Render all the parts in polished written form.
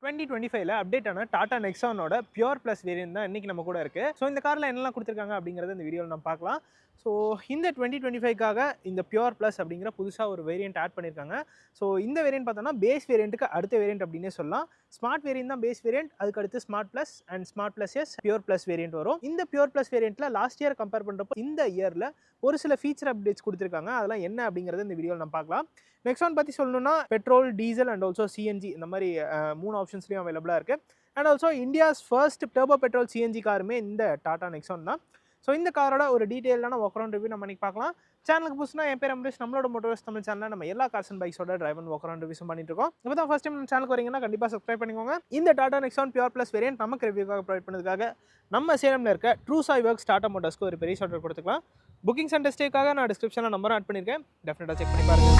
2025ல update ஆன Tata நெக்ஸானோட pure plus variant தான் இன்னைக்கு நம்ம கூட இருக்கு. ஸோ இந்த காரில் என்னெல்லாம் கொடுத்துருக்காங்க அப்படிங்கிறத இந்த வீடியோவில் நம்ம பார்க்கலாம். ஸோ இந்த 2025க்காக இந்த பியூர் ப்ளஸ் அப்படிங்கிற புதுசாக ஒரு வேரியன்ட் ஆட் பண்ணியிருக்காங்க. ஸோ இந்த வேரியன்ட் பார்த்தோம்னா பேஸ் வேரியண்ட்டுக்கு அடுத்த வேரியன்ட் அப்படின்னே சொல்லலாம். ஸ்மார்ட் வேரியன்ட் தான் பேஸ் வேரியன்ட், அதுக்கு அடுத்து smart plus and smart plus S pure plus variant வரும். இந்த பியூர் ப்ளஸ் வேரியண்ட்டில் லாஸ்ட் இயர் கம்பேர் பண்ணுறப்போ இந்த இயரில் ஒரு சில ஃபீச்சர் அப்டேட்ஸ் கொடுத்துருக்காங்க. அதெல்லாம் என்ன அப்படிங்கிறத இந்த வீடியோவில் நம்ம பார்க்கலாம். நெக்ஸான் பற்றி சொல்லணும்னா petrol, diesel and also CNG இந்த மாதிரி 3 ஆப்ஷன்ஸ்லையும் அவைலபிளாக இருக்குது. And also India's first turbo petrol CNG காருமே இந்த டாடா நெக்ஸான் தான். ஸோ இந்த காரோட ஒரு டீட்டெயிலான வாக் அரவுண்ட் ரிவ்யூ நம்ம இன்னைக்கு பார்க்கலாம். சேனலுக்கு புதுசுனா என் பேர் அமரேஷ். நம்மளோட மோட்டோர்ஸ் தமிழ் சேனலில் நம்ம எல்லா கார்ஸ் அண்ட் பைக்ஸோட டிரைவ் அண்ட் வாக் அரவுண்ட் ரிவ்யூஸும் பண்ணிட்டு இருக்கோம். இப்போ தான் ஃபர்ஸ்ட் டைம் நம்ம சேனலுக்கு வரீங்கன்னா கண்டிப்பாக சப்ஸ்கிரைப் பண்ணிக்கோங்க. இந்த Tata Nexon pure plus variant நமக்கு ரிவ்யூக்காக ப்ரொவைட் பண்ணதுக்காக நம்ம சேலமில் இருக்க ட்ரூ சாய் ஒர்க்ஸ் டாடா மோட்டர்ஸ்க்கு ஒரு பெரிய ஷார்ட் கொடுத்துக்கலாம். புக்கிங்ஸ் அண்ட் டெஸ்ட்டுக்காக நான் டிஸ்கிரிப்ஷனில் நம்பர் ஆட் பண்ணியிருக்கேன், டெஃபினட்டாக செக் பண்ணி பாருங்கள்.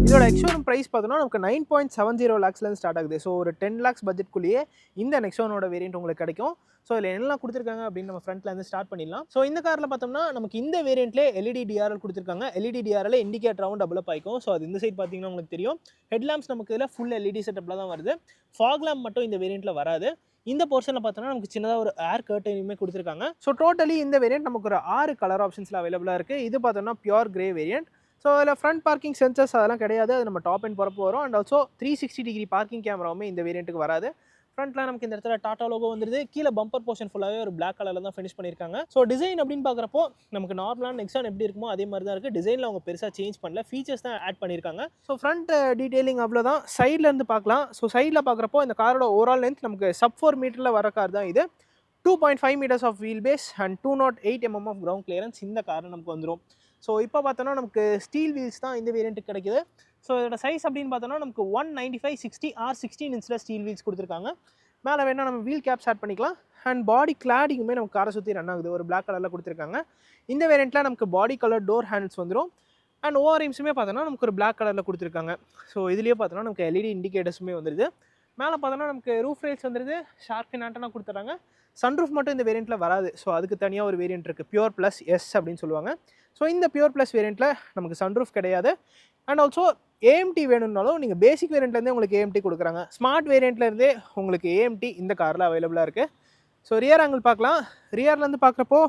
இதோட எக்ஸ்ஷோரூம் ப்ரைஸ் பார்த்தோன்னா நமக்கு 9.70 lakhsலேருந்து ஸ்டார்ட் ஆகுது. ஸோ ஒரு 10 lakhs பட்ஜெட்குள்ளேயே இந்த நெக்ஸானோட வேரியன்ட் உங்களுக்கு கிடைக்கும். ஸோ இதில் என்னெல்லாம் கொடுத்துருக்காங்க அப்படின்னு நம்ம ஃப்ரண்ட்லேருந்து ஸ்டார்ட் பண்ணிடலாம். ஸோ இந்த காரில் பார்த்தோம்னா நமக்கு இந்த வேரியண்ட்லேயே எல்இடி டிஆர்எல் கொடுத்துருக்காங்க. எல்இடி டிஆர்எல் இண்டிகேட்டராகவும் டெவலப் ஆகிக்கும். ஸோ அது இந்த சைட் பார்த்தீங்கன்னா உங்களுக்கு தெரியும். ஹெட்லாம்ப்ஸ் நமக்கு இதில் ஃபுல் எல்இடி செட்டப்பில் தான் வருது. ஃபாக் லேம்ப் மட்டும் இந்த வேரியண்ட்டில் வராது. இந்த போர்ஷனில் பார்த்தோன்னா நமக்கு சின்னதாக ஒரு ஏர் கர்டனுமே கொடுத்துருக்காங்க. ஸோ டோட்டலி இந்த வேரியண்ட் நமக்கு ஒரு 6 கலர் ஆப்ஷன்ஸில் அவைலபிளாக இருக்குது. இது பார்த்தோம்னா பியூர் கிரே வேரியண்ட். ஸோ அதில் ஃப்ரண்ட் பார்க்கிங் சென்சர்ஸ் அதெல்லாம் கிடையாது, அது நம்ம டாப் அண்ட் போகிறப்போ வரும். அண்ட் ஆல்சோ 360 டிகிரி பார்க்கிங் கேமராவுமே இந்த வேரியண்ட்டுக்கு வராது. ஃப்ரண்ட்டில் நமக்கு இந்த இடத்துல டாடா லோகோ வந்துருது. கீழே பம்பர் போர்ஷன் ஃபுல்லாகவே ஒரு பிளாக் கலரில் தான் ஃபினிஷ் பண்ணியிருக்காங்க. ஸோ டிசைன் அப்படின்னு பார்க்குறப்போ நமக்கு நார்மலான நெக்ஸான் எப்படி இருக்குமோ அதே மாதிரி தான் இருக்குது. டிசைனில் அவங்க பெருசாக சேஞ்ச் பண்ணல, ஃபீச்சர்ஸ் தான் ஆட் பண்ணியிருக்காங்க. ஸோ ஃப்ரண்ட் டீட்டெயிலிங் அவ்வளோதான். சைட்லேருந்து பார்க்கலாம். ஸோ சைடில் பார்க்குறப்போ இந்த காரோட ஓவரால் லென்த் நமக்கு sub 4 மீட்டரில் வர கார் தான் இது. 2.5 meters of wheel base and 208 mm of ground clearance இந்த கார் நமக்கு வந்துடும். ஸோ இப்போ பார்த்தோன்னா நமக்கு ஸ்டீல் வீல்ஸ் தான் இந்த வேரியண்ட்டுக்கு கிடைக்குது. ஸோ இதோட சைஸ் அப்படின்னு பார்த்தோன்னா நமக்கு 195/60 R16 இன்ச்சில் ஸ்டீல் வீல்ஸ் கொடுத்துருக்காங்க. மேலே வேணால் நம்ம வீல் கேப்ஸ் ஆட் பண்ணிக்கலாம். அண்ட் பாடி கிளாடிங்குமே நமக்கு காரை சுற்றி ரன் ஆகுது, ஒரு பிளாக் கலரில் கொடுத்துருக்காங்க. இந்த வேரியண்ட்டில் நமக்கு பாடி கலர் டோர் ஹேண்டில்ஸ் வந்துடும். அண்ட் ஓஆர்எம்ஸுமே பார்த்தோன்னா நமக்கு ஒரு பிளாக் கலரில் கொடுத்துருக்காங்க. ஸோ இதுலேயே பார்த்தோன்னா நமக்கு எல்இடி இண்டிகேட்டர்ஸுமே வந்துடுது. மேலே பார்த்தோன்னா நமக்கு ரூஃப் ரைல்ஸ் வந்துடுது, ஷார்க் ஆண்டனா கொடுத்துட்றாங்க. சன்ரூஃப் மட்டும் இந்த வேரியண்ட்டில் வராது. ஸோ அதுக்கு தனியாக ஒரு வேரியண்ட் இருக்குது, பியூர் ப்ளஸ் எஸ் அப்படின்னு சொல்லுவாங்க. ஸோ இந்த பியூர் ப்ளஸ் வேரியண்ட்டில் நமக்கு சன்ரூஃப் கிடையாது. அண்ட் ஆல்சோ ஏஎம்டி வேணும்னாலும் நீங்கள் பேசிக் வேரியண்ட்லேருந்தே உங்களுக்கு ஏஎம்டி கொடுக்குறாங்க. ஸ்மார்ட் வேரியண்ட்லேருந்தே உங்களுக்கு ஏஎம்டி இந்த காரில் அவைலபிளாக இருக்குது. ஸோ ரியர் ஆங்கிள் பார்க்கலாம். ரியர்லேருந்து பார்க்குறப்போ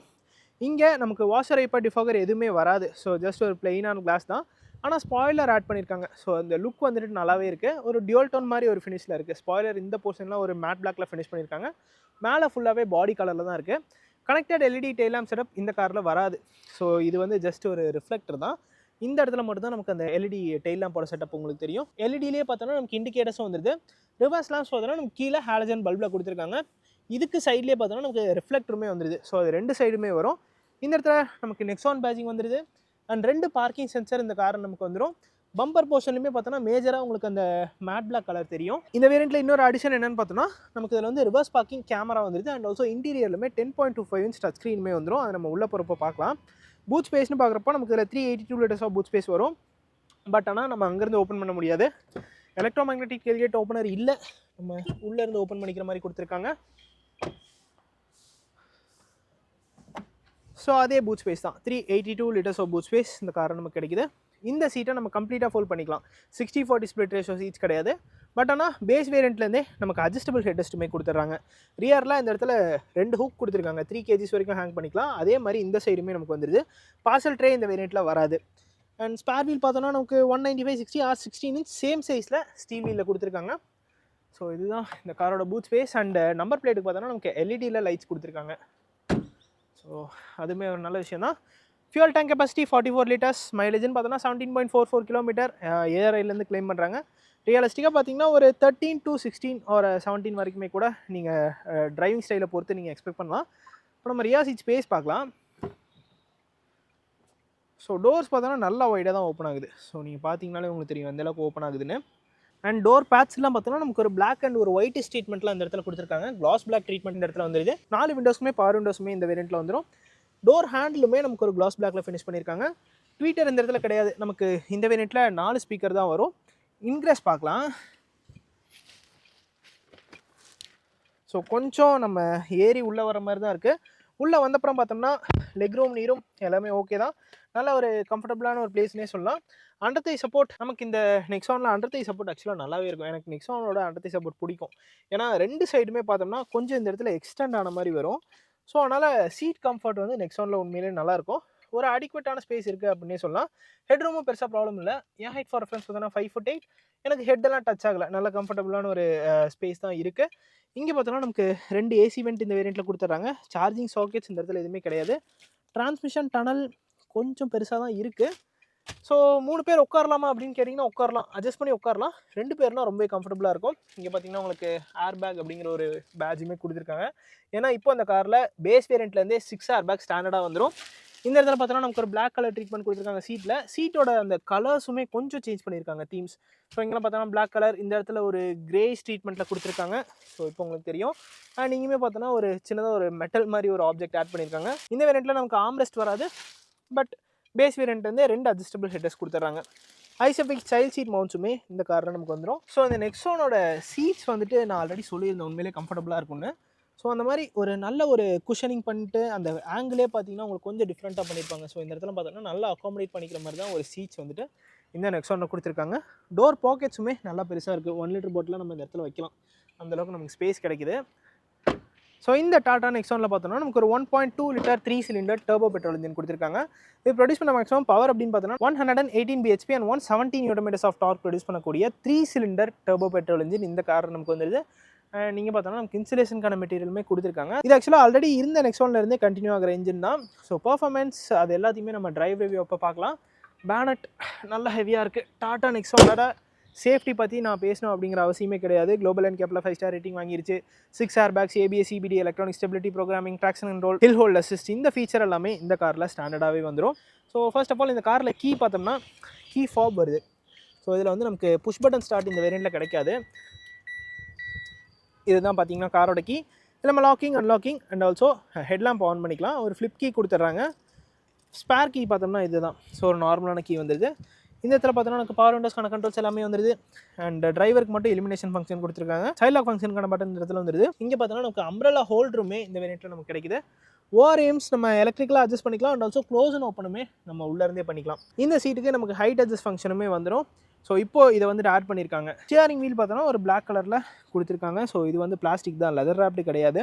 இங்கே நமக்கு வாஷர் வைப்பர் டிஃபாகர் எதுவுமே வராது. ஸோ ஜஸ்ட் ஒரு பிளெயினான கிளாஸ் தான். ஆனால் ஸ்பாய்லர் ஆட் பண்ணியிருக்காங்க. ஸோ அந்த லுக் வந்துட்டு நல்லாவே இருக்குது. ஒரு டியூல் டோன் மாதிரி ஒரு ஃபினிஷில் இருக்குது. ஸ்பாய்லர் இந்த போர்ஷன்லாம் ஒரு மேட் பிளாக்ல ஃபினிஷ் பண்ணியிருக்காங்க. மேலே ஃபுல்லாகவே பாடி கலரில் தான் இருக்குது. Connected LED tail lamp setup இந்த காரில் வராது. ஸோ இது வந்து ஜஸ்ட் ஒரு ரிஃப்ளெக்டர் தான். இந்த இடத்துல மட்டும் தான் நமக்கு அந்த எல்இடி டெய்ல் லேம்போட செட்டப் உங்களுக்கு தெரியும். எல்இடிலேயே பார்த்தோன்னா நமக்கு இண்டிகேட்டர்ஸும் வந்துடுது. ரிவர்ஸ் லேம்ப்ஸ் பார்த்தோன்னா நமக்கு கீழே ஹாலஜன் பல்பில் கொடுத்துருக்காங்க. இதுக்கு சைட்லேயே பார்த்தோன்னா நமக்கு ரிஃப்ளெக்டருமே வந்துடுது. ஸோ அது 2 சைடுமே வரும். இந்த இடத்துல நமக்கு நெக்ஸான் பேஜிங் வந்துடுது. அண்ட் 2 பார்க்கிங் சென்சர் இந்த கார் நமக்கு வந்துடும். பம்பர் போர்ஷன்லையுமே பார்த்தோன்னா மேஜராக உங்களுக்கு அந்த மேட் பிளாக் கலர் தெரியும். இந்த வேரியண்ட்டில் இன்னொரு அடிஷன் என்னென்னு பார்த்தோன்னா நமக்கு இதில் வந்து ரிவர்ஸ் பார்க்கிங் கேமரா வந்துருது. அண்ட் ஆல்சோ இன்டீரியர்லுமே 10.25 inch டச் ஸ்க்ரீனுமே வந்துடும். அதை நம்ம உள்ளே போகிறப்போ பார்க்கலாம். பூட் ஸ்பேஸ்னு பார்க்குறப்போ நமக்கு இதில் 382 liters ஆஃப் பூட் ஸ்பேஸ் வரும். பட் ஆனால் நம்ம அங்கேருந்து ஓப்பன் பண்ண முடியாது. எலக்ட்ரோ மேக்னெட்டிக் டெயில்கேட் ஓப்பனர் இல்லை, நம்ம உள்ளேருந்து ஓப்பன் பண்ணிக்கிற மாதிரி கொடுத்துருக்காங்க. ஸோ அதே பூட் ஸ்பேஸ் தான், 382 liters ஆஃப் பூட் ஸ்பேஸ் இந்த காரை நமக்கு கிடைக்குது. இந்த சீட்டை நம்ம கம்ப்ளீட்டாக ஃபோல்ட் பண்ணிக்கலாம். 60/40 ஸ்ப்ளிட் ரேஷியோ சீட்ஸ் கிடையாது. பட் ஆனால் பேஸ் வேரியண்ட்லேருந்தே நமக்கு அட்ஜஸ்டபிள் ஹெட்ரெஸ்ட்டுமே கொடுத்துட்றாங்க. ரியரில் இந்த இடத்துல 2 ஹூக் கொடுத்துருக்காங்க, 3 kgs வரைக்கும் ஹேங் பண்ணிக்கலாம். அதே மாதிரி இந்த சைடுமே நமக்கு வந்துடுது. பார்சல் ட்ரே இந்த வேரியண்ட்டில் வராது. அண்ட் ஸ்பேர் வீல் பார்த்தோன்னா நமக்கு 195/60 R16 inch சேம் சைஸில் ஸ்டீல் வீலில் கொடுத்துருக்காங்க. ஸோ இதுதான் இந்த காரோட பூட் ஸ்பேஸ். அண்ட் நம்பர் பிளேட்டுக்கு பார்த்தோன்னா நமக்கு எல்இடியில் லைட்ஸ் கொடுத்துருக்காங்க. ஸோ அதுவுமே ஒரு நல்ல விஷயம் தான். Fuel tank capacity 44 liters. மைலேஜ்னு பார்த்தோன்னா 17.44 kilometer ஏஆர்ஐலேருந்து கிளைம் பண்ணுறாங்க. ரியலிஸ்டிக்காக பார்த்தீங்கன்னா ஒரு 13 to 16 ஒரு 17 வரைக்குமே கூட நீங்கள் டிரைவிங் ஸ்டைலை பொறுத்து நீங்கள் எக்ஸ்பெக்ட் பண்ணலாம். இப்போ நம்ம ரியா சீட் ஸ்பேஸ் பார்க்கலாம். ஸோ டோர்ஸ் பார்த்தோன்னா நல்லா வைடாக தான் ஓப்பன் ஆகுது. ஸோ நீங்கள் பார்த்தீங்கனாலே உங்களுக்கு தெரியும் எந்த அளவுக்கு ஓப்பன் ஆகுதுன்னு. அண்ட் டோர் பேட்ச்லாம் பார்த்தோன்னா நமக்கு ஒரு பிளாக் அண்ட் ஒரு ஒயிட் ட்ரீட்மெண்ட்லாம் இந்த இடத்துல கொடுத்துருக்காங்க. கிளாஸ் பிளாக் ட்ரீட்மெண்ட் இந்த இடத்துல வந்துருது. 4 விண்டோஸுமே பவர் விண்டோஸுமே இந்த வேரியண்ட்டில் வந்துடும். டோர் ஹேண்டிலுமே நமக்கு ஒரு கிளாஸ் பிளாக்ல ஃபினிஷ் பண்ணியிருக்காங்க. ட்வீட்டர் இந்த இடத்துல கிடையாது. நமக்கு இந்த வேரியண்ட்டில் 4 ஸ்பீக்கர் தான் வரும். இன்க்ரெஸ் பார்க்கலாம். ஸோ கொஞ்சம் நம்ம ஏறி உள்ளே வர மாதிரி தான் இருக்குது. உள்ளே வந்தப்புறம் பார்த்தோம்னா லெக் ரூம் நீரும் எல்லாமே ஓகே தான். நல்ல ஒரு கம்ஃபர்டபுளான ஒரு பிளேஸ்னே சொல்லலாம். அண்டர் தை சப்போர்ட் நமக்கு இந்த நெக்ஸானில் அண்டர் தை சப்போர்ட் ஆக்சுவலாக நல்லாவே இருக்கும். எனக்கு நெக்ஸானோட அண்டர் தை சப்போர்ட் பிடிக்கும். ஏன்னா 2 சைடுமே பார்த்தோம்னா கொஞ்சம் இந்த இடத்துல எக்ஸ்டெண்ட் ஆன மாதிரி வரும். ஸோ அதனால் சீட் கம்ஃபர்ட் வந்து நெக்ஸானில் உண்மையிலேயே நல்லாயிருக்கும். ஒரு அடிக்வேட்டான ஸ்பேஸ் இருக்குது அப்படின்னே சொல்லலாம். ஹெட் ரூமும் பெருசாக ப்ராப்ளம் இல்லை. என் ஹைட் ஃபார் ரெஃபரன்ஸ் பார்த்தோன்னா 5'8". எனக்கு ஹெட்டெல்லாம் டச் ஆகலை. நல்ல கம்ஃபர்டபுளான ஒரு ஸ்பேஸ் தான் இருக்குது. இங்கே பார்த்தோன்னா நமக்கு 2 ஏசி வெண்ட் இந்த வேரியண்ட்டில் கொடுத்துட்றாங்க. சார்ஜிங் சாக்கெட்ஸ் இந்த இடத்துல எதுவுமே கிடையாது. டிரான்ஸ்மிஷன் டனல் கொஞ்சம் பெருசாக தான் இருக்குது. ஸோ 3 பேர் உட்காரலாமா அப்படின்னு கேட்டிங்கன்னா உட்காரலாம். அட்ஜஸ்ட் பண்ணி உட்காரலாம். 2 பேர்னா ரொம்ப கம்ஃபர்டபுளாக இருக்கும். இங்கே பார்த்தீங்கன்னா உங்களுக்கு ஏர் பேக் அப்படிங்கிற ஒரு பேட்ஜுமே கொடுத்துருக்காங்க. ஏன்னா இப்போ அந்த காரில் பேஸ் வேரியண்ட்லேருந்தே 6 ஏர் பேக் ஸ்டாண்டர்டாக வந்துடும். இந்த இடத்துல பார்த்தோன்னா நமக்கு ஒரு பிளாக் கலர் ட்ரீட்மெண்ட் கொடுத்துருக்காங்க சீட்டில். சீட்டோட அந்த கலர்ஸுமே கொஞ்சம் சேஞ்ச் பண்ணியிருக்காங்க தீம்ஸ். ஸோ இங்கெல்லாம் பார்த்தோன்னா பிளாக் கலர், இந்த இடத்துல ஒரு கிரேஸ் ட்ரீட்மெண்ட்டில் கொடுத்துருக்காங்க. ஸோ இப்போ உங்களுக்கு தெரியும். அண்ட் இங்கேயுமே பார்த்தோன்னா ஒரு சின்னதாக ஒரு மெட்டல் மாதிரி ஒரு ஆப்ஜெக்ட் ஆட் பண்ணியிருக்காங்க. இந்த வேரியண்ட்டில் நமக்கு ஆம்ரெஸ்ட் வராது. பட் பேஸ் வேரியண்ட் வந்து 2 அட்ஜஸ்டபிள் ஹெட்டர்ஸ் கொடுத்துட்றாங்க. ஐசெஃபிக் சைல்ட் சீட் மவுண்ட்ஸுமே இந்த காரில் நமக்கு வந்துடும். ஸோ இந்த நெக்ஸானோட சீட்ஸ் வந்துட்டு நான் ஆல்ரெடி சொல்லியிருந்தேன் உண்மையிலே கம்ஃபர்டபுளாக இருக்கும்னு. ஸோ அந்த மாதிரி ஒரு நல்ல ஒரு குஷனிங் பண்ணிட்டு அந்த ஆங்கிளே பார்த்தீங்கன்னா உங்களுக்கு கொஞ்சம் டிஃப்ரெண்ட்டாக பண்ணியிருப்பாங்க. ஸோ இந்த இடத்துல பார்த்தோன்னா நல்லா அக்காமடேட் பண்ணிக்கிற மாதிரி தான் ஒரு சீட்ஸ் வந்துட்டு இந்த நெக்ஸானில் கொடுத்துருக்காங்க. டோர் பாக்கெட்ஸுமே நல்லா பெருசாக இருக்குது. 1 லிட்டர் பாட்டில் நம்ம இந்த இடத்துல வைக்கலாம். அந்தளவுக்கு நமக்கு ஸ்பேஸ் கிடைக்குது. ஸோ இந்த டாடா நெக்ஸானில் பார்த்தோம்னா நமக்கு ஒரு 1.2 litre 3 cylinder turbo petrol engine கொடுத்துருக்காங்க. இது ப்ரொடியூஸ் பண்ண மேக்ஸிமம் பவர் அப்படின்னு பார்த்தோன்னா 118 bhp and 117 Nm of torque produce பண்ணக்கூடிய 3 சிலிண்டர் டர்போ பெட்ரோல் இன்ஜின் இந்த கார் நமக்கு வந்துடுது. நீங்கள் பார்த்தோன்னா நமக்கு இன்சுலேஷனுக்கான மெட்டீரியலுமே கொடுத்துருக்காங்க. இது ஆக்சுவலாக ஆல்ரெடி இருந்த நெக்ஸான்லேருந்தே கண்டினியூ ஆகிற இன்ஜின் தான். ஸோ பர்ஃபார்மன்ஸ் அது எல்லாத்தையுமே நம்ம டிரைவ் ரிவ்யூ அப்போ பார்க்கலாம். பேனட் நல்லா ஹெவியாக இருக்குது. டாடா நெக்ஸானோட சேஃப்டி பற்றி நான் பேசணும் அப்படிங்கிற அவசியமே கிடையாது. குளோபல் அண்ட் கேப்பில் 5 ஸ்டார் ரேட்டிங் வாங்கிருச்சு. 6 air bags, ABS, CBD, electronic stability programming, traction control, hill hold assist, இந்த ஃபீச்சர் எல்லாமே இந்த காரில் ஸ்டாண்டர்டாகவே வந்துடும். ஸோ ஃபர்ஸ்ட் ஆஃப் ஆல் இந்த காரில் கீ பார்த்தோம்னா கீ ஃபாப் வருது. ஸோ இதில் வந்து நமக்கு புஷ் பட்டன் ஸ்டார்ட் இந்த வேரியண்ட்டில் கிடைக்காது. இதுதான் பார்த்தீங்கன்னா காரோட கீ. இதில் நம்ம locking, unlocking and also headlamp on பண்ணிக்கலாம். ஒரு ஃப்ளிப் கீ கொடுத்துட்றாங்க. ஸ்பேர் கீ பார்த்தோம்னா இதுதான். ஸோ ஒரு நார்மலான கீ வந்துடுது. இந்த இடத்துல பார்த்தோன்னா எனக்கு பவர் விண்டோஸ்க்கான கண்ட்ரோல்ஸ் எல்லாமே வந்துடுது. அண்ட் டிரைவருக்கு மட்டும் எலிமினேஷன் ஃபங்க்ஷன் கொடுத்துருக்காங்க. சைல்ட் லாக் ஃபங்க்ஷனுக்கான பட்டன் இந்த இடத்துல வந்துடுது. இங்கே பார்த்தோன்னா நமக்கு அம்ப்ரெல்லா ஹோல்டருமே இந்த வேரியண்ட்டில் நமக்கு கிடைக்குது. ஓஆர்எம்ஸ் நம்ம எலக்ட்ரிக்கலாக அட்ஜஸ்ட் பண்ணிக்கலாம். அண்ட் ஆல்சோ க்ளோஸ் அண்ட் ஓப்பனுமே நம்ம உள்ளேருந்தே பண்ணிக்கலாம். இந்த சீட்டுக்கு நமக்கு ஹைட் அட்ஜஸ்ட் ஃபங்க்ஷனுமே வந்துடும். ஸோ இப்போது இதை வந்துட்டு ஆட் பண்ணியிருக்காங்க. ஸ்டியரிங் வீல் பார்த்தோன்னா ஒரு பிளாக் கலரில் கொடுத்துருக்காங்க. ஸோ இது வந்து பிளாஸ்டிக் தான், லெதர் ராப்டு கிடையாது.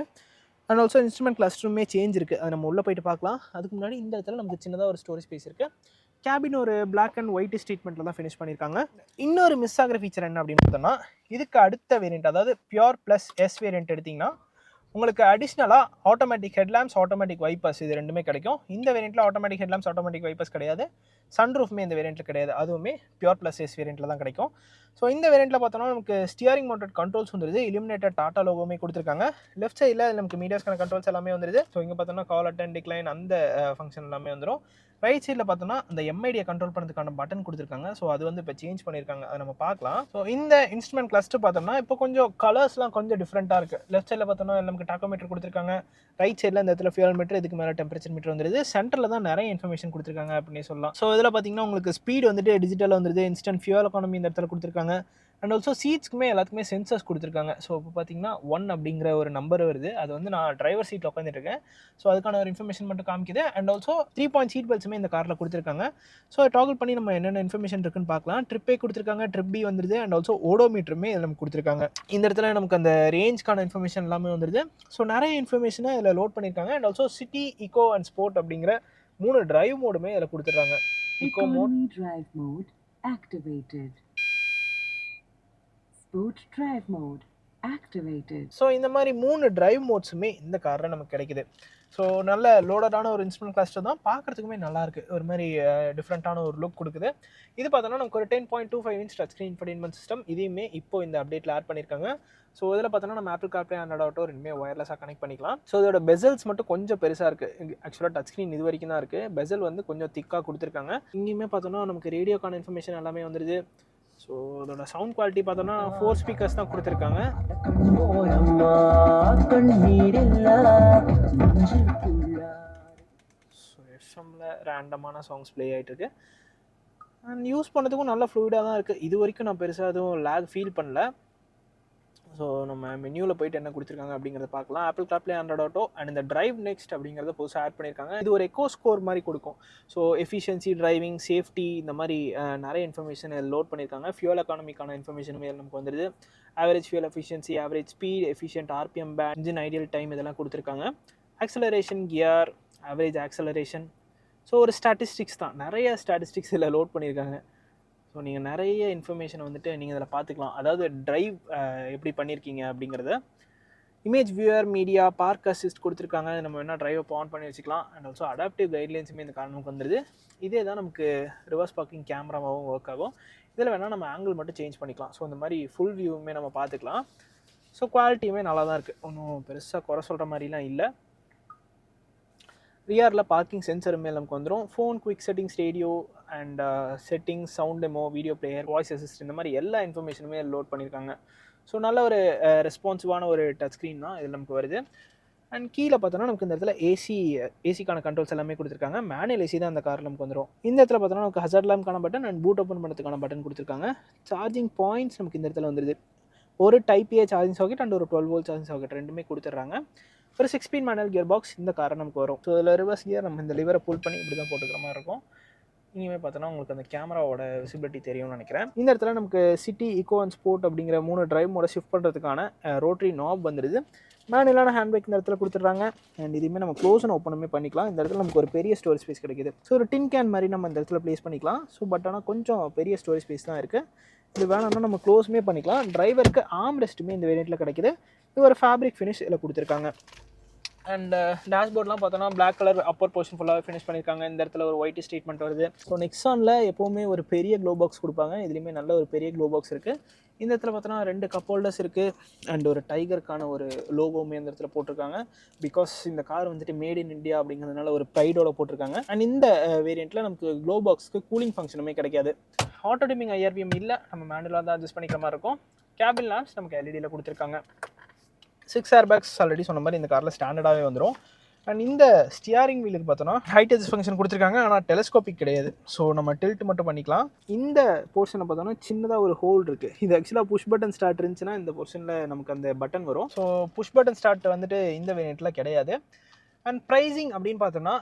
அண்ட் ஆல்சோ இன்ஸ்ட்ருமெண்ட் கிளஸ்டருமே சேஞ்ச் இருக்குது. அது நம்ம உள்ளே போயிட்டு பார்க்கலாம். அதுக்கு முன்னாடி இந்த இடத்துல நமக்கு சின்னதாக ஒரு ஸ்டோரேஜ் ஸ்பேஸ் இருக்குது. கேபின் ஒரு பிளாக் அண்ட் ஒயிட் ட்ரீட்மெண்ட்டில் தான் ஃபினிஷ் பண்ணியிருக்காங்க. இன்னொரு மிஸ் ஆகிற ஃபீச்சர் என்ன அப்படின்னு பார்த்தோம்னா இதுக்கு அடுத்த வேரியண்ட், அதாவது பியூர் ப்ளஸ் எஸ் வேரியண்ட் எடுத்திங்கன்னா உங்களுக்கு அடிஷ்னலாக ஆட்டோமேட்டிக் ஹெட்லாம்ப்ஸ், ஆட்டோமேட்டிக் வைப்பர்ஸ் இது ரெண்டுமே கிடைக்கும். இந்த வேரியண்ட்டில் ஆட்டோமேட்டிக் ஹெட்லாம்ப்ஸ், ஆட்டோமேட்டிக் வைப்பர்ஸ் கிடையாது. சன்ரூஃப்மே இந்த வேரியண்ட்டில் கிடையாது. அதுவுமே பியூர் ப்ளஸ் எஸ் வேரியண்ட்டில் தான் கிடைக்கும். ஸோ இந்த வேரியண்ட்டில் பார்த்தோன்னா நமக்கு ஸ்டியரிங் மவுண்டட் கண்ட்ரோல்ஸ் வந்துருது. இலுமினேட்டட் டாட்டா லோகோமே கொடுத்துருக்காங்க. லெஃப்ட் சைடில் நமக்கு மீடியாஸ்க்கான கண்ட்ரோல்ஸ் எல்லாமே வந்துருது. ஸோ இங்கே பார்த்தோன்னா கால் அட்டன், டிக்ளைன் அந்த ஃபங்க்ஷன் எல்லாமே வந்துடும். ரைட் சைடில் பார்த்தோன்னா அந்த எம்ஐடியை கண்ட்ரோல் பண்ணுறதுக்கான பட்டன் கொடுத்துருக்காங்க. ஸோ அது வந்து இப்போ சேஞ்ச் பண்ணியிருக்காங்க. அதை நம்ம பார்க்கலாம். ஸோ இந்த இன்ஸ்ட்ருமெண்ட் கிளஸ்டர் பார்த்தோம்னா இப்போ கொஞ்சம் கலர்ஸ்லாம் கொஞ்சம் டிஃப்ரெண்ட்டாக இருக்குது. லெஃப்ட் சைடில் பார்த்தோன்னா நமக்கு டாக்கோமீட்டர் கொடுத்துருக்காங்க. ரைட் சைடில் இந்த இடத்துல ஃபியூல் மீட்டர், இதுக்கு மேலே டெம்பரேச்சர் மீட்டர் வந்துருது. சென்டரில் தான் நிறைய இன்ஃபர்மேஷன் கொடுத்துருக்காங்க அப்படின்னு சொல்லலாம். ஸோ இதில் பார்த்தீங்கன்னா உங்களுக்கு ஸ்பீட் வந்துட்டு டிஜிட்டலாக வந்துருது. இன்ஸ்டன்ட் ஃபியூல் எக்கானமி இந்த இடத்துல கொடுத்துருக்காங்க. அண்ட் ஆல்சோ சீட்ஸ்க்குமே எல்லாத்துக்குமே சென்சர்ஸ் கொடுத்துருக்காங்க. ஸோ இப்போ பார்த்தீங்கன்னா 1 அப்படிங்கிற ஒரு நம்பர் வருது. அது வந்து நான் டிரைவர் சீட்டில் உட்காந்துட்டு இருக்கேன். ஸோ அதுக்கான ஒரு இன்ஃபர்மேஷன் மட்டும் காமிக்குது. அண்ட் ஆல்சோ 3 பாயிண்ட் சீட் பெல்ட்ஸுமே இந்த காரில் கொடுத்துருக்காங்க. ஸோ டாகல் பண்ணி நம்ம என்னென்ன இன்ஃபர்மேஷன் இருக்குன்னு பார்க்கலாம். ட்ரிப்பே கொடுத்துருக்காங்க, ட்ரிப் பி வந்துருது. அண்ட் ஆல்சோ ஓடோமீட்டருமே இதில் நமக்கு கொடுத்துருக்காங்க. இந்த இடத்துல நமக்கு அந்த ரேஞ்ச்க்கான இன்ஃபர்மேஷன் எல்லாமே வந்துருது. ஸோ நிறைய இன்ஃபர்மேஷனை இதில் லோட் பண்ணியிருக்காங்க. And also city, eco and sport அப்படிங்கிற 3 டிரைவ் மோடுமே இதில் கொடுத்துட்றாங்க. Eco mode, drive mode activated. Sport drive mode activated. So இந்த மாதிரி 3 டிரைவ் மோட்ஸுமே இந்த காரில் நமக்கு கிடைக்குது. ஸோ நல்ல லோடடான ஒரு இன்ஸ்ட்ருமெண்ட் கிளஸ்டர் தான். பார்க்குறதுக்குமே நல்லாயிருக்கு. ஒரு மாதிரி டிஃப்ரெண்ட்டான ஒரு லுக் கொடுக்குது. இது பார்த்தோன்னா நமக்கு ஒரு 10.25 இன்ச் டச் ஸ்க்ரீன் இன்ஃபர்டெயின்மென்ட் சிஸ்டம். இதையுமே இப்போ இந்த அப்டேட்டில் ஆட் பண்ணியிருக்காங்க. ஸோ இதில் பார்த்தோன்னா நம்ம ஆப்பிள் கார்ப்ளே, ஆண்ட்ராய்ட் ஆட்டோ ரெண்டுமே ஒயர்லெஸாக கனெக்ட் பண்ணிக்கலாம். ஸோ இதோட பெசல்ஸ் மட்டும் கொஞ்சம் பெருசாக இருக்குது. ஆக்சுவலாக டச் ஸ்க்ரீன் இது வரைக்கும் தான் இருக்குது. பெசல் வந்து கொஞ்சம் திக்காக கொடுத்துருக்காங்க. இங்கேயுமே பார்த்தோன்னா நமக்கு ரேடியோக்கான இன்ஃபர்மேஷன் எல்லாமே வந்துடுது. ஸோ அதோட சவுண்ட் குவாலிட்டி பார்த்தோன்னா 4 ஸ்பீக்கர்ஸ் தான் கொடுத்துருக்காங்க. ஸோ எஃப்எம்ல ரேண்டமான சாங்ஸ் ப்ளே ஆகிட்டு இருக்கு. அண்ட் யூஸ் பண்ணுறதுக்கும் நல்ல ஃப்ளூயிடாக தான் இருக்குது. இது வரைக்கும் நான் பெருசாக எதுவும் லேக் ஃபீல் பண்ணல. ஸோ நம்ம மெனுவில் போயிட்டு என்ன கொடுத்துருக்காங்க அப்படிங்கிறத பார்க்கலாம். Apple CarPlay, Android Auto and இந்த டிரைவ் நெக்ஸ்ட் அப்படிங்கிறத புதுசாக ஆட் பண்ணியிருக்காங்க. இது ஒரு எக்கோ ஸ்கோர் மாதிரி கொடுக்கும். ஸோ எஃபிஷியன்சி, டிரைவிங், சேஃப்டி இந்த மாதிரி நிறைய இன்ஃபர்மேஷன் லோட் பண்ணியிருக்காங்க. ஃபியூல் எக்கானமிக்கான இன்ஃபர்மேஷனுமே நமக்கு வந்துடுது. Average fuel efficiency, average speed, efficient RPM band, engine ideal time இதெல்லாம் கொடுத்துருக்காங்க. Acceleration, gear, average acceleration. So ஒரு ஸ்டாட்டிஸ்டிக்ஸ் தான், நிறைய ஸ்டாட்டிஸ்டிக்ஸ் இதில் லோட் பண்ணியிருக்காங்க. ஸோ நீங்கள் நிறைய இன்ஃபர்மேஷன் வந்துட்டு நீங்கள் இதில் பார்த்துக்கலாம். அதாவது டிரைவ் எப்படி பண்ணியிருக்கீங்க அப்படிங்கிறத. Image viewer, media, park assist கொடுத்துருக்காங்க. நம்ம வேணால் டிரைவை ஆன் பண்ணி வச்சுக்கலாம். அண்ட் ஆல்சோ அடாப்டிவ் கைட்லைன்ஸுமே இந்த காரணம் வந்துடுது. இதே தான் நமக்கு ரிவர்ஸ் பார்க்கிங் கேமராவாகவும் ஒர்க் ஆகும். இதில் வேணால் நம்ம ஆங்கிள் மட்டும் சேஞ்ச் பண்ணிக்கலாம். ஸோ இந்த மாதிரி ஃபுல் வியூவுமே நம்ம பார்த்துக்கலாம். ஸோ குவாலிட்டியுமே நல்லா தான் இருக்குது, ஒன்றும் பெருசாக குறை சொல்கிற மாதிரிலாம் இல்லை. ரியரில் பார்க்கிங் சென்சருமே நமக்கு வந்துடும். Phone quick settings, radio and settings, sound demo, video player, voice assist இந்த மாதிரி எல்லா இன்ஃபர்மேஷனுமே லோட் பண்ணியிருக்காங்க. ஸோ நல்ல ஒரு ரெஸ்பான்சிவான ஒரு டச் ஸ்க்ரீன் தான் இதில் நமக்கு வருது. அண்ட் கீழே பார்த்தோன்னா நமக்கு இந்த இடத்துல ஏசிக்கான கண்ட்ரோல்ஸ் எல்லாமே கொடுத்துருக்காங்க. மேனுவல் ஏசி தான் அந்த காரில் நமக்கு வந்துடும். இந்த இடத்துல பார்த்தோன்னா நமக்கு ஹசார்ட் லேம்ப்கான பட்டன் அண்ட் பூட் ஓப்பன் பண்ணுறதுக்கான பட்டன் கொடுத்துருக்காங்க. சார்ஜிங் பாயிண்ட்ஸ் நமக்கு இந்த இடத்துல வந்துடுது. ஒரு type A charging socket and ஒரு 12 வோல்ட் சார்ஜிங் சாக்கெட் ரெண்டுமே கொடுத்துட்றாங்க. ஒரு 6 ஸ்பீட் மேனுவல் கியர் பாக்ஸ் இந்த காரை நமக்கு வரும். ஸோ இதில் ரிவர்ஸ் கியர் நம்ம இந்த லிவரை புல் பண்ணி இப்படி தான் போட்டுக்கிற மாதிரி இருக்கும். இனிமேல் பார்த்தோன்னா உங்களுக்கு அந்த கேமராவோட விசிபிலிட்டி தெரியும்னு நினைக்கிறேன். இந்த இடத்துல நமக்கு சிட்டி, இக்கோ அண்ட் ஸ்போர்ட் அப்படிங்கிற 3 டிரைவ் மோட ஷிஃப்ட் பண்ணுறதுக்கான ரோட்டரி நாப் வந்துடுது. மேனுவலான ஹேண்ட் பேக் இந்த இடத்துல கொடுத்துட்றாங்க. அண்ட் இதுவுமே நம்ம க்ளோஸ் அண்ட் ஓப்பனுமே பண்ணிக்கலாம். இந்த இடத்துல நமக்கு ஒரு பெரிய ஸ்டோரேஜ் ஸ்பேஸ் கிடைக்குது. ஸோ ஒரு டின் கேன் மாதிரி நம்ம இந்த இடத்துல ப்ளேஸ் பண்ணிக்கலாம். ஸோ பட் ஆனால் கொஞ்சம் பெரிய ஸ்டோரேஜ் ஸ்பேஸ் தான் இருக்குது. இது வேணும்னா நம்ம க்ளோஸுமே பண்ணிக்கலாம். டிரைவருக்கு ஆர்ம் ரெஸ்ட்டுமே இந்த வேரியண்ட்டில் கிடைக்குது. இது ஒரு ஃபேப்ரிக் ஃபினிஷ் இதில் கொடுத்துருக்காங்க. அண்ட் டேஷ்போர்ட்லாம் பார்த்தோன்னா பிளாக் கலர் அப்பர் போர்ஷன் ஃபுல்லாகவே ஃபினிஷ் பண்ணியிருக்காங்க. இந்த இடத்துல ஒரு ஒயிட் ஸ்டேட்மெண்ட் வருது. ஸோ நெக்ஸானில் எப்போவுமே ஒரு பெரிய க்ளோ பாக்ஸ் கொடுப்பாங்க. இதுலேயுமே நல்ல ஒரு பெரிய க்ளோ பாக்ஸ் இருக்குது. இந்த இடத்துல பார்த்தோன்னா 2 கப் ஹோல்டர்ஸ் இருக்குது. அண்ட் ஒரு டைகருக்கான ஒரு லோகோவுமே இந்த இடத்துல போட்டிருக்காங்க. பிகாஸ் இந்த கார் வந்துட்டு மேட் இன் இந்தியா அப்படிங்கிறதுனால ஒரு ப்ரைடோட போட்டிருக்காங்க. அண்ட் இந்த வேரியண்ட்டில் நமக்கு க்ளோ பாக்ஸ்க்கு கூலிங் ஃபங்க்ஷனுமே கிடைக்காது. ஆட்டோ டிமிங் IRPM இல்லை, நம்ம மேனுவலாக தான் அட்ஜஸ்ட் பண்ணிக்கிற மாதிரி இருக்கும். கேபின் லாம்ப்ஸ் நமக்கு LEDயில் கொடுத்துருக்காங்க. 6 ஏர்பேக்ஸ் ஆல்ரெடி சொன்ன மாதிரி இந்த காரில் ஸ்டாண்டர்டாகவே வந்துடும். அண்ட் இந்த ஸ்டியரிங் வீலுக்கு பார்த்தோன்னா ஹைட் அட்ஜஸ்ட் ஃபங்க்ஷன் கொடுத்துருக்காங்க. ஆனால் டெலஸ்கோபிக் கிடையாது. ஸோ நம்ம டில்ட் மட்டும் பண்ணிக்கலாம். இந்த போர்ஷனை பார்த்தோன்னா சின்னதாக ஒரு ஹோல் இருக்குது. இது ஆக்சுவலாக புஷ் பட்டன் ஸ்டார்ட் இருந்துச்சுன்னா இந்த போர்ஷனில் நமக்கு அந்த பட்டன் வரும். ஸோ புஷ் பட்டன் ஸ்டார்ட் வந்துட்டு இந்த வேரியண்ட்டில் கிடையாது. அண்ட் ப்ரைஸிங் அப்படின்னு பார்த்தோன்னா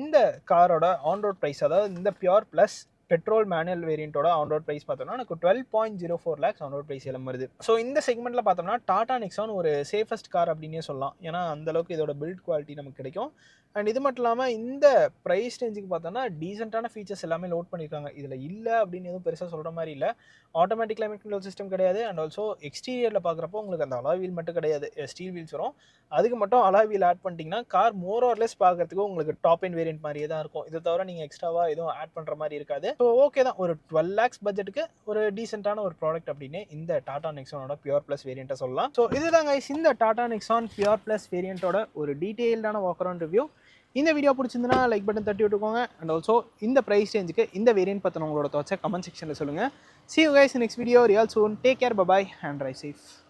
இந்த காரோட ஆன்ரோட் ப்ரைஸ், அதாவது இந்த பியூர் ப்ளஸ் பெட்ரோல் மேனுவல் வேரியண்ட்டோட ஆன்ரோட் ப்ரைஸ் பார்த்தோம்னா எனக்கு 12.04 lakhs ஆன்ரோட் ப்ரைஸ் எல்லாம் வருது. ஸோ இந்த செக்மெண்ட்டில் பார்த்தோம்னா டாடா நெக்ஸான் ஒரு சேஃபஸ்ட் கார் அப்படின்னே சொல்லலாம். ஏன்னா அந்தளவுக்கு இதோட பில்ட் குவாலிட்டி நமக்கு கிடைக்கும். அண்ட் இது மட்டும் இல்லாமல் இந்த ப்ரைஸ் ரேஞ்சுக்கு பார்த்தோன்னா டீசெண்டான ஃபீச்சர்ஸ் எல்லாமே லோட் பண்ணியிருக்காங்க. இதில் இல்லை அப்படின்னு எதுவும் பெருசாக சொல்கிற மாதிரி இல்லை. ஆட்டோமேட்டிக் கிளைமேட் கண்ட்ரோல் சிஸ்டம் கிடையாது. அண்ட் ஆல்சோ எக்ஸ்டீரியரில் பார்க்குறப்போ உங்களுக்கு அந்த அலாய் வீல் மட்டும் கிடையாது, ஸ்டீல் வீல்ஸ் வரும். அதுக்கு மட்டும் அலாய் வீல் ஆட் பண்ணிட்டீங்கன்னா கார் மோர் ஆர் லெஸ் பார்க்குறதுக்கு உங்களுக்கு டாப் எண்ட் வேரியன்ட் மாதிரியே தான் இருக்கும். இதை தவிர நீங்கள் எக்ஸ்ட்ராவாக எதுவும் ஆட் பண்ணுற மாதிரி இருக்காது. ஸோ ஓகே தான், ஒரு 12 lakhs பட்ஜெட்டுக்கு ஒரு டீசெண்டான ஒரு ப்ராடக்ட் அப்படின்னு இந்த டாடா நெக்ஸானோட பியூர் ப்ளஸ் வேரியண்ட்டை சொல்லலாம். ஸோ இதுதாங்க இந்த டாடா நெக்ஸான் பியூர் ப்ளஸ் வேரியண்ட்டோட ஒரு டீட்டெயில்டான வாக் அரவுண்ட் ரிவ்யூ. இந்த வீடியோ பிடிச்சிருந்துன்னா லைக் பட்டன் தட்டி விட்டுக்கோங்க. அண்ட் ஆல்சோ இந்த ப்ரைஸ் ரேஞ்சுக்கு இந்த வேரியன்ட் பற்றின உங்களோட தாட்ஸை கமெண்ட் செக்ஷனில் சொல்லுங்கள். See you guys in next video. Real soon. Take care. Bye bye and drive safe.